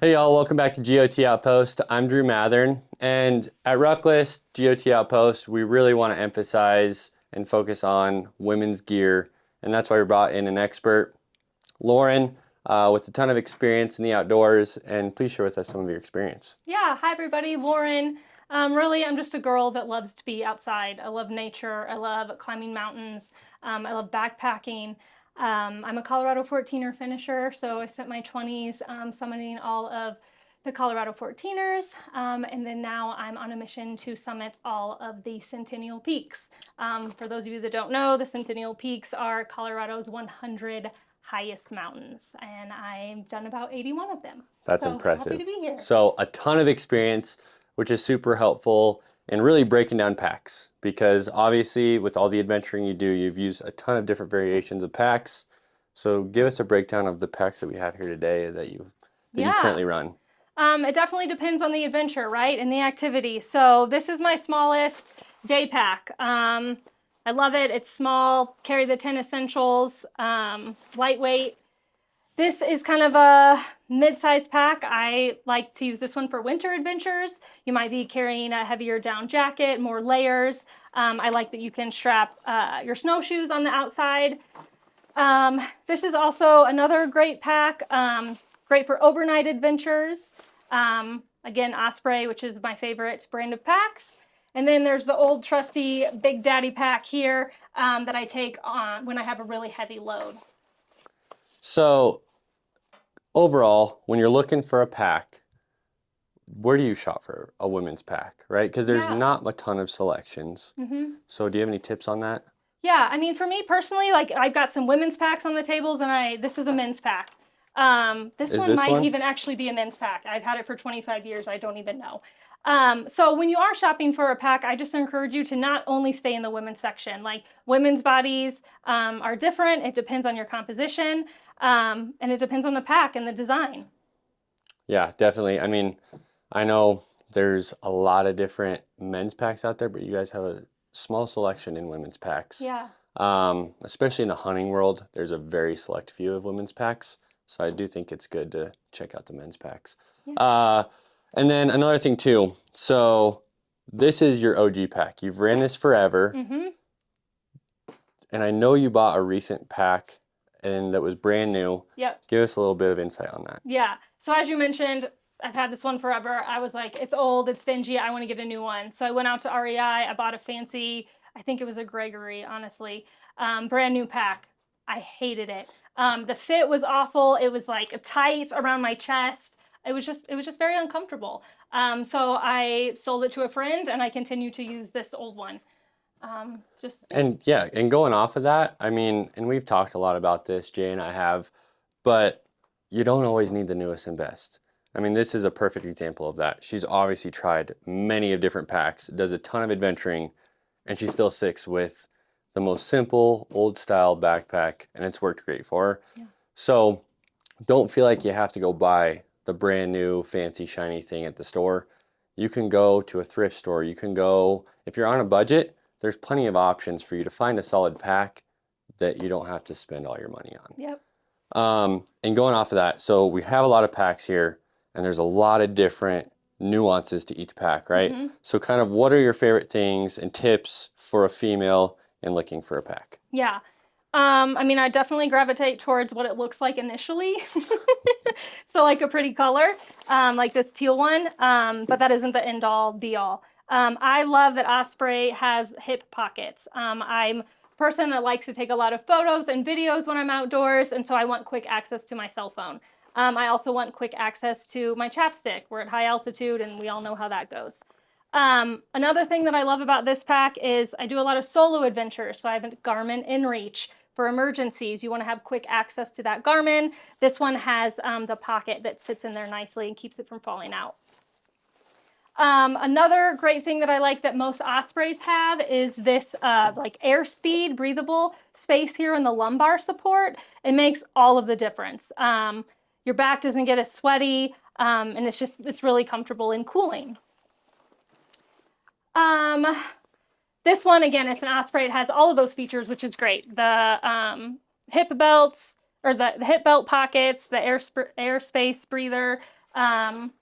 Hey y'all, welcome back to GOT Outpost. I'm Drew Mathern, and at RuckList, GOT Outpost, we really want to emphasize and focus on women's gear, and that's why we brought in an expert, Lauren, with a ton of experience in the outdoors, and please share with us some of your experience. Yeah, hi everybody, Lauren. Really, I'm just a girl that loves to be outside. I love nature. I love climbing mountains. I love backpacking. I'm a Colorado 14er finisher, so I spent my 20s summiting all of the Colorado 14ers, and then now I'm on a mission to summit all of the Centennial Peaks. For those of you that don't know, the Centennial Peaks are Colorado's 100 highest mountains, and I've done about 81 of them. That's So happy impressive. to be here. So a ton of experience, which is super helpful in really breaking down packs, because obviously with all the adventuring you do, you've used a ton of different variations of packs. So give us a breakdown of the packs that we have here today that you currently run. It definitely depends on the adventure, right? And the activity. So this is my smallest day pack. I love it. It's small, carry the 10 essentials, lightweight. This is kind of a mid-sized pack. I like to use this one for winter adventures. You might be carrying a heavier down jacket, more layers. I like that you can strap your snowshoes on the outside. This is also another great pack, great for overnight adventures. Again, Osprey, which is my favorite brand of packs. And then there's the old trusty Big Daddy pack here that I take on when I have a really heavy load. So overall, when you're looking for a pack, where do you shop for a women's pack, right? Because there's not a ton of selections. So do you have any tips on that? Yeah, I mean, for me personally, like I've got some women's packs on the tables, and this is a men's pack. This one might even actually be a men's pack. I've had it for 25 years. I don't even know. So when you are shopping for a pack, I just encourage you to not only stay in the women's section. Like women's bodies are different. It depends on your composition, and it depends on the pack and the design. Yeah, definitely. I mean, I know there's a lot of different men's packs out there, but you guys have a small selection in women's packs. Yeah. Especially in the hunting world, there's a very select few of women's packs. So I do think it's good to check out the men's packs. Yeah. And then another thing too. So this is your OG pack. You've ran this forever. And I know you bought a recent pack and that was brand new. Yep. Give us a little bit of insight on that. Yeah. So as you mentioned, I've had this one forever. I was like, it's old, it's dingy, I want to get a new one. So I went out to REI, I bought a fancy, I think it was a Gregory, honestly, brand new pack. I hated it. The fit was awful. It was like tight around my chest. It was just very uncomfortable. So I sold it to a friend, and I continue to use this old one. And going off of that, I mean, and we've talked a lot about this, Jay and I have, but you don't always need the newest and best. I mean, this is a perfect example of that. She's obviously tried many of different packs, does a ton of adventuring, and she still sticks with the most simple, old style backpack, and it's worked great for her. Yeah. So don't feel like you have to go buy the brand new fancy shiny thing at the store. You can go to a thrift store. You can go, if you're on a budget, there's plenty of options for you to find a solid pack that you don't have to spend all your money on. Yep. And going off of that, so we have a lot of packs here, and there's a lot of different nuances to each pack, right? So kind of what are your favorite things and tips for a female in looking for a pack? Yeah. I mean, I definitely gravitate towards what it looks like initially. So like a pretty color, like this teal one, but that isn't the end all be all. I love that Osprey has hip pockets. I'm a person that likes to take a lot of photos and videos when I'm outdoors, and so I want quick access to my cell phone. I also want quick access to my chapstick. We're at high altitude, and we all know how that goes. Another thing that I love about this pack is I do a lot of solo adventures. So I have a Garmin InReach for emergencies. You want to have quick access to that Garmin. This one has the pocket that sits in there nicely and keeps it from falling out. Another great thing that I like that most Ospreys have is this like airspeed, breathable space here in the lumbar support. It makes all of the difference. Your back doesn't get as sweaty, and it's really comfortable and cooling. This one, again, it's an Osprey. It has all of those features, which is great. The hip belts, or the hip belt pockets, the airspace breather, Again,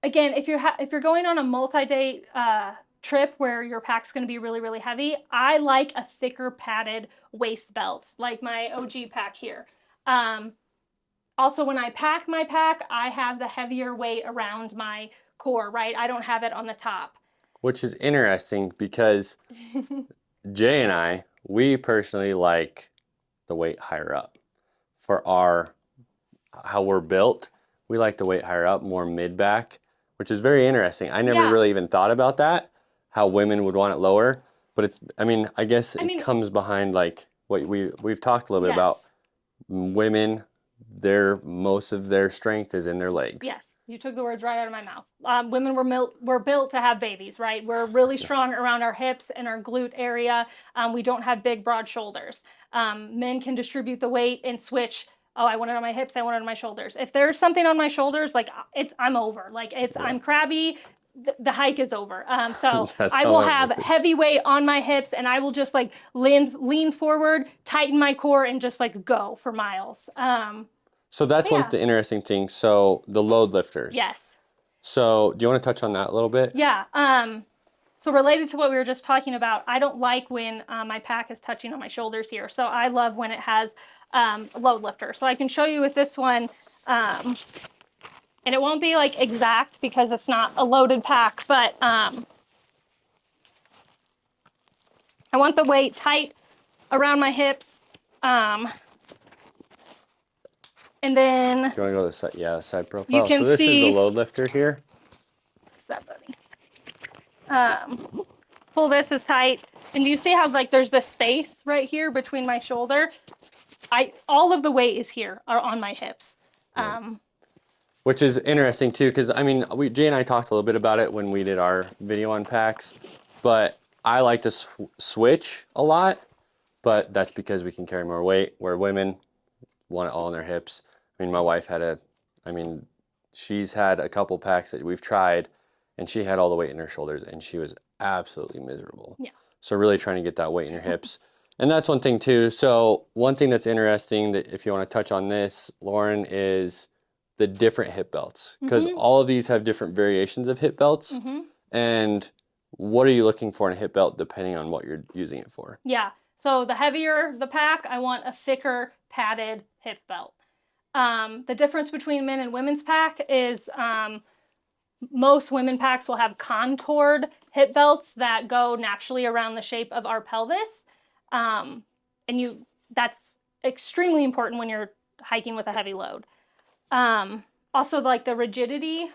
if you're going on a multi-day trip where your pack's going to be really, really heavy, I like a thicker padded waist belt, like my OG pack here. Also, when I pack my pack, I have the heavier weight around my core, right? I don't have it on the top. Which is interesting because Jay and I, we personally like the weight higher up. For how we're built, we like the weight higher up, more mid-back, which is very interesting. I never really even thought about that, how women would want it lower. But I guess it comes behind like what we've talked a little bit about. Women, most of their strength is in their legs. Yes, you took the words right out of my mouth. Women were built to have babies, right? We're really strong around our hips and our glute area. We don't have big, broad shoulders. Men can distribute the weight and switch. Oh, I want it on my hips. I want it on my shoulders. If there's something on my shoulders, like I'm over. Like I'm crabby. The hike is over. So I will have heavy weight on my hips, and I will just like lean forward, tighten my core, and just like go for miles. So that's one of the interesting things. So the load lifters. Yes. So do you want to touch on that a little bit? Yeah. So related to what we were just talking about, I don't like when my pack is touching on my shoulders here. So I love when it has a load lifter. So I can show you with this one, and it won't be like exact because it's not a loaded pack, but I want the weight tight around my hips. And then... You want to go to the side profile? You can so this see, is the load lifter here. What's that, buddy? Pull this as tight. And you see how like there's this space right here between my shoulder? All of the weight is here, or on my hips. Which is interesting too, because Jay and I talked a little bit about it when we did our video on packs, but I like to switch a lot, but that's because we can carry more weight, where women want it all on their hips. My wife she's had a couple packs that we've tried, and she had all the weight in her shoulders, and she was absolutely miserable. Yeah. So really trying to get that weight in your hips. And that's one thing too. So one thing that's interesting, that if you want to touch on this, Lauren, is the different hip belts, because all of these have different variations of hip belts. And what are you looking for in a hip belt depending on what you're using it for? Yeah. So the heavier the pack, I want a thicker padded hip belt. The difference between men and women's pack is most women packs will have contoured hip belts that go naturally around the shape of our pelvis. That's extremely important when you're hiking with a heavy load. Also, like the rigidity.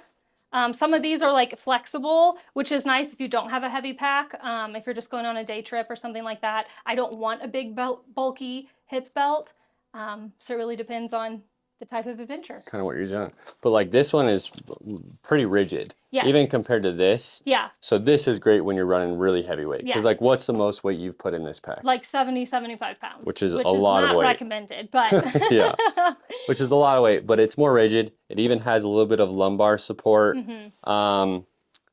Some of these are like flexible, which is nice if you don't have a heavy pack. If you're just going on a day trip or something like that. I don't want a big bulky hip belt. So it really depends on the type of adventure. Kind of what you're doing. But like this one is pretty rigid. Yeah. Even compared to this. Yeah. So this is great when you're running really heavy weight. Because like what's the most weight you've put in this pack? Like 75 pounds. Which is a lot of weight. Not recommended, but. Yeah. Which is a lot of weight, but it's more rigid. It even has a little bit of lumbar support.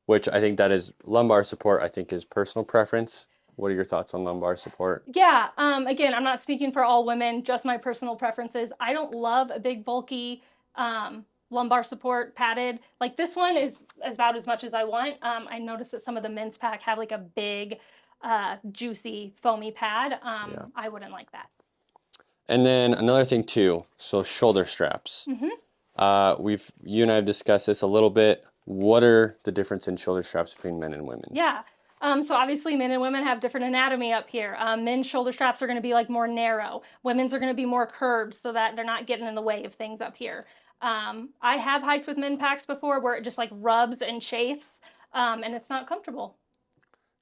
Which I think lumbar support I think is personal preference. What are your thoughts on lumbar support? Yeah, again, I'm not speaking for all women, just my personal preferences. I don't love a big bulky lumbar support padded. Like this one is about as much as I want. I noticed that some of the men's pack have like a big, juicy, foamy pad. I wouldn't like that. And then another thing too, so shoulder straps. You and I have discussed this a little bit. What are the difference in shoulder straps between men and women? Yeah. So obviously men and women have different anatomy up here. Men's shoulder straps are going to be like more narrow. Women's are going to be more curved so that they're not getting in the way of things up here. I have hiked with men packs before where it just like rubs and chafes, and it's not comfortable.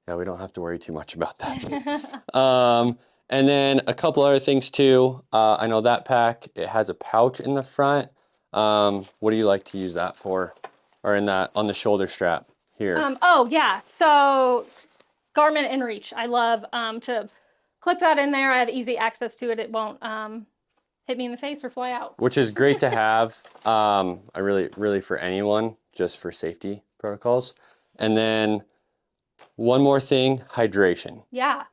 Yeah, we don't have to worry too much about that. And then a couple other things too. I know that pack, it has a pouch in the front. What do you like to use that for? Or on the shoulder strap? Here. Oh yeah, so Garmin InReach. I love to clip that in there. I have easy access to it. It won't hit me in the face or fly out. Which is great to have. I really for anyone, just for safety protocols. And then one more thing, hydration. Yeah.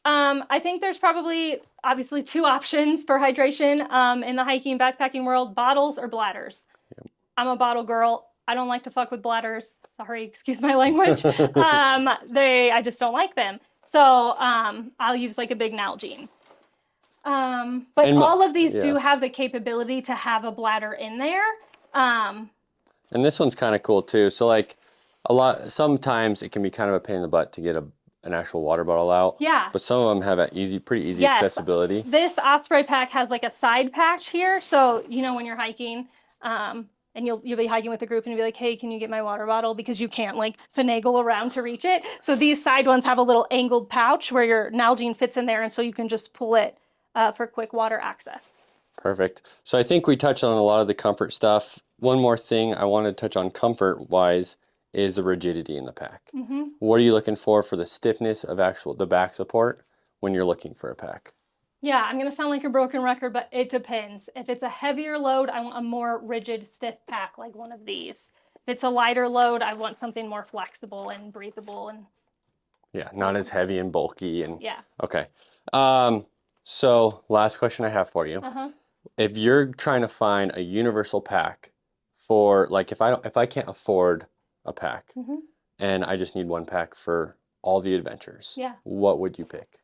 I think there's probably obviously two options for hydration in the hiking backpacking world: bottles or bladders. I'm a bottle girl. I don't like to fuck with bladders. Sorry, excuse my language. I just don't like them. So I'll use like a big Nalgene. But all of these do have the capability to have a bladder in there. And this one's kind of cool too. So like sometimes it can be kind of a pain in the butt to get an actual water bottle out. Yeah. But some of them have pretty easy accessibility. This Osprey pack has like a side patch here. So, you know, when you're hiking, and you'll be hiking with a group and you'll be like, hey, can you get my water bottle? Because you can't like finagle around to reach it. So these side ones have a little angled pouch where your Nalgene fits in there. And so you can just pull it for quick water access. Perfect. So I think we touched on a lot of the comfort stuff. One more thing I wanted to touch on comfort-wise is the rigidity in the pack. Mm-hmm. What are you looking for the stiffness of the back support when you're looking for a pack? Yeah, I'm going to sound like a broken record, but it depends. If it's a heavier load, I want a more rigid, stiff pack like one of these. If it's a lighter load, I want something more flexible and breathable. And yeah, not as heavy and bulky. And yeah. Okay. So last question I have for you. If you're trying to find a universal pack for, like, if I can't afford a pack and I just need one pack for all the adventures, what would you pick?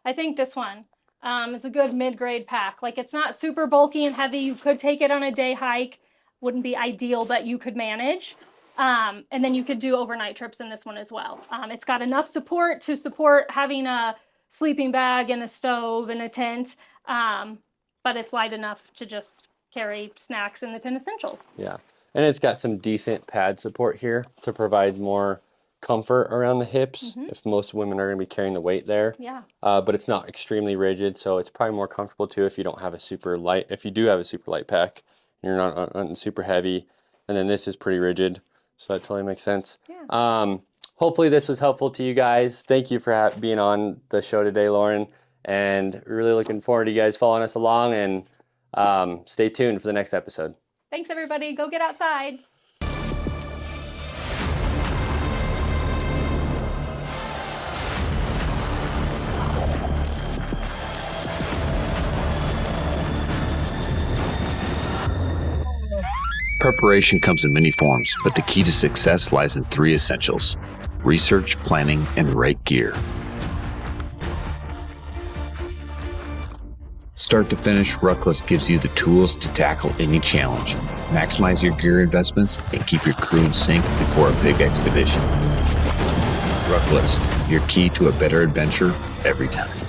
I think this one. It's a good mid-grade pack. Like, it's not super bulky and heavy. You could take it on a day hike. Wouldn't be ideal, but you could manage. And then you could do overnight trips in this one as well. It's got enough support to support having a sleeping bag and a stove and a tent, but it's light enough to just carry snacks and the 10 essentials. Yeah, and it's got some decent pad support here to provide more comfort around the hips if most women are going to be carrying the weight there. Yeah. But it's not extremely rigid, so it's probably more comfortable too if you don't have if you do have a super light pack and you're not super heavy. And then this is pretty rigid, so that totally makes sense. Yeah. Hopefully this was helpful to you guys. Thank you for being on the show today, Lauren, and really looking forward to you guys following us along, and stay tuned for the next episode. Thanks everybody. Go get outside. Preparation comes in many forms, but the key to success lies in 3 essentials: research, planning, and right gear. Start to finish, RuckList gives you the tools to tackle any challenge. Maximize your gear investments and keep your crew in sync before a big expedition. RuckList, your key to a better adventure every time.